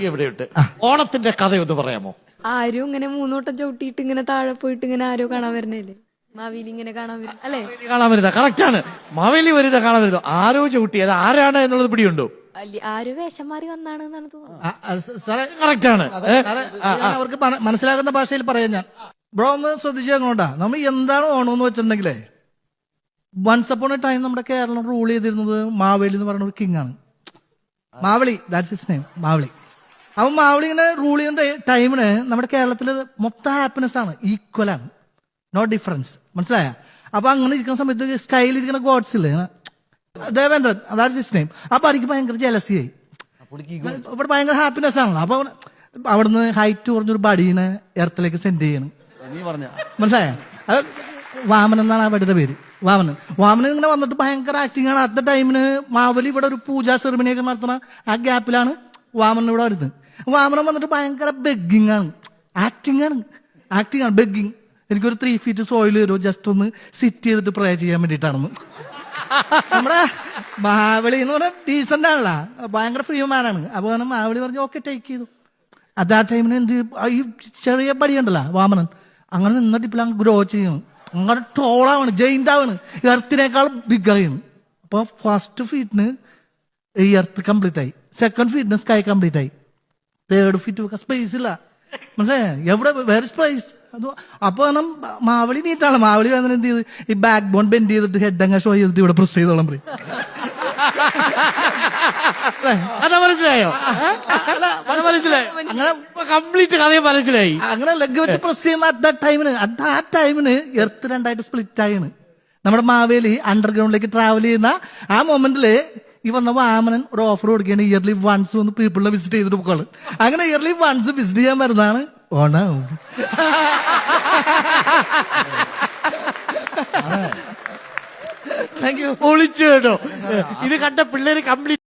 ഇവിടെയുണ്ട്. ഓണത്തിന്റെ കഥയൊന്ന് പറയാമോ? ആരും ഇങ്ങനെ മൂന്നോട്ടം ചവിട്ടിയിട്ട് ഇങ്ങനെ താഴെ പോയിട്ട് ഇങ്ങനെ ആരോ കാണാൻ വരണല്ലേ, മാവേലി ഇങ്ങനെ കാണാൻ വരും അല്ലേ? കാണാൻ വരുന്ന കറക്റ്റ് ആണ്. മാവേലി വരുന്ന കാണാൻ വരുന്നു. ആരോ ചവിട്ടി, അത് ആരാണ് എന്നുള്ളത് പിടിയുണ്ടോ? ആരോ വേഷം മാറി വന്നാണെന്നാണ് തോന്നുന്നത്. സാറേ കറക്റ്റ് ആണ്. അവർക്ക് മനസ്സിലാകുന്ന ഭാഷയിൽ പറയാം ഞാൻ. ബ്രോ ഒന്ന് ശ്രദ്ധിച്ചു അങ്ങോട്ടാ. നമ്മൾ എന്താണ് ഓണം എന്ന് വെച്ചിട്ടുണ്ടെങ്കിലേ, വൺസ് അപ്പോൺ എ ടൈം നമ്മുടെ കേരളം റൂൾ ചെയ്തിരുന്നത് മാവേലി എന്ന് പറയുന്ന ഒരു കിങ് ആണ്. Maveli, that's his name, Maveli. അപ്പൊ മാവളി ഇങ്ങനെ റൂൾ ചെയ്യുന്ന ടൈമിന് നമ്മുടെ കേരളത്തില് മൊത്തം ഹാപ്പിനെസ് ആണ്, ഈക്വൽ ആണ്, നോ ഡിഫറൻസ്. മനസ്സിലായ? അപ്പൊ അങ്ങനെ ഇരിക്കുന്ന സമയത്ത് സ്കൈയിൽ ഇരിക്കുന്ന ഗോഡ്സ് ഇല്ലേ, ദേവേന്ദ്രൻ, ദാറ്റ്സ് ഹിസ് നെയിം. അപ്പൊ എനിക്ക് ഭയങ്കര ജലസിയായി. ഇവിടെ ഭയങ്കര ഹാപ്പിനെസ് ആണല്ലോ. അപ്പൊ അവിടുന്ന് ഹൈറ്റ് കുറഞ്ഞൊരു ബഡീനെ എർത്തിലേക്ക് സെൻഡ് ചെയ്യണം. മനസ്സിലായ? അത് വാമനൻ എന്നാണ് ആ ബഡിയുടെ പേര്, വാമനൻ. വാമനൻ ഇങ്ങനെ വന്നിട്ട് ഭയങ്കര ആക്ടിങ് ആണ്. അത്ത ടൈമിന് മാവലി ഇവിടെ ഒരു പൂജാ സെറിമണിയൊക്കെ നടത്തുന്ന ആ ഗ്യാപ്പിലാണ് വാമനൻ ഇവിടെ വരുന്നത്. വാമനൻ വന്നിട്ട് ഭയങ്കര ബെഗിങ് ആണ്, ആക്ടിങ് ആണ്, ബെഗിങ്. എനിക്കൊരു 3 feet സോയിൽ തരുമോ, ജസ്റ്റ് ഒന്ന് സിറ്റ് ചെയ്തിട്ട് പ്രേ ചെയ്യാൻ വേണ്ടിയിട്ടാണെന്ന്. നമ്മുടെ മാവളി എന്ന് പറഞ്ഞാൽ ഡീസന്റ് ആണല്ലോ, ഭയങ്കര ഫ്രീ മാനാണ്. അപ്പൊ മാവളി പറഞ്ഞു ഓക്കെ ടേക്ക് ചെയ്തു. അത് ആ ടൈമിന് എന്ത് ഈ ചെറിയ പടിയുണ്ടല്ലോ വാമനൻ, അങ്ങനെ നിന്നിട്ട് ഇപ്പോൾ ഗ്രോ ചെയ്യണം, അങ്ങനെ ടോളാവാണ്, ജയിന്റ് ആവാണ്, എർത്തിനേക്കാൾ ബിഗ് ആയിരുന്നു. അപ്പൊ ഫസ്റ്റ് ഫീറ്റിന് ഈ എർത്ത് കംപ്ലീറ്റ് ആയി, സെക്കൻഡ് ഫീറ്റിന് സ്കൈ കംപ്ലീറ്റ് ആയി, തേർഡ് ഫീറ്റ് വെക്കാൻ സ്പേസ് ഇല്ല. മനസ്സിലായ? എവിടെ വേറെ സ്പേസ്? അത് അപ്പൊ മാവളി നീറ്റാണ്. മാവളി വന്നിട്ട് എന്ത് ചെയ്ത് ഈ ബാക്ക് ബോൺ ബെൻഡ് ചെയ്തിട്ട് ഹെഡ് അങ്ങ് ഷോ ചെയ്തിട്ട് ഇവിടെ പ്രസ് ചെയ്തോളം പറയും. മനസ്സിലായോ? അങ്ങനെ കംപ്ലീറ്റ് കഥയെ മനസ്സിലായി. അങ്ങനെ ലെഗ് വെച്ച് പ്രസ് ചെയ്യുന്ന ആ ടൈമിന് എർത്ത് രണ്ടായിട്ട് സ്പ്ലിറ്റ് ആയിണ്. നമ്മുടെ മാവേലി അണ്ടർഗ്രൗണ്ടിലേക്ക് ട്രാവൽ ചെയ്യുന്ന ആ മൊമെന്റില് ഈ പറഞ്ഞ വാമനൻ ഒരു ഓഫർ കൊടുക്കുകയാണ്, ഇയർലി വൺസ് വന്ന് പീപ്പിളിനെ വിസിറ്റ് ചെയ്തിട്ട് പോക്കാള്. അങ്ങനെ ഇയർലി വൺസ് വിസിറ്റ് ചെയ്യാൻ വരുന്നതാണ് ഓണം. Thank you. പൊളിച്ചു കേട്ടോ. ഇത് കണ്ട പിള്ളേര് കംപ്ലീറ്റ്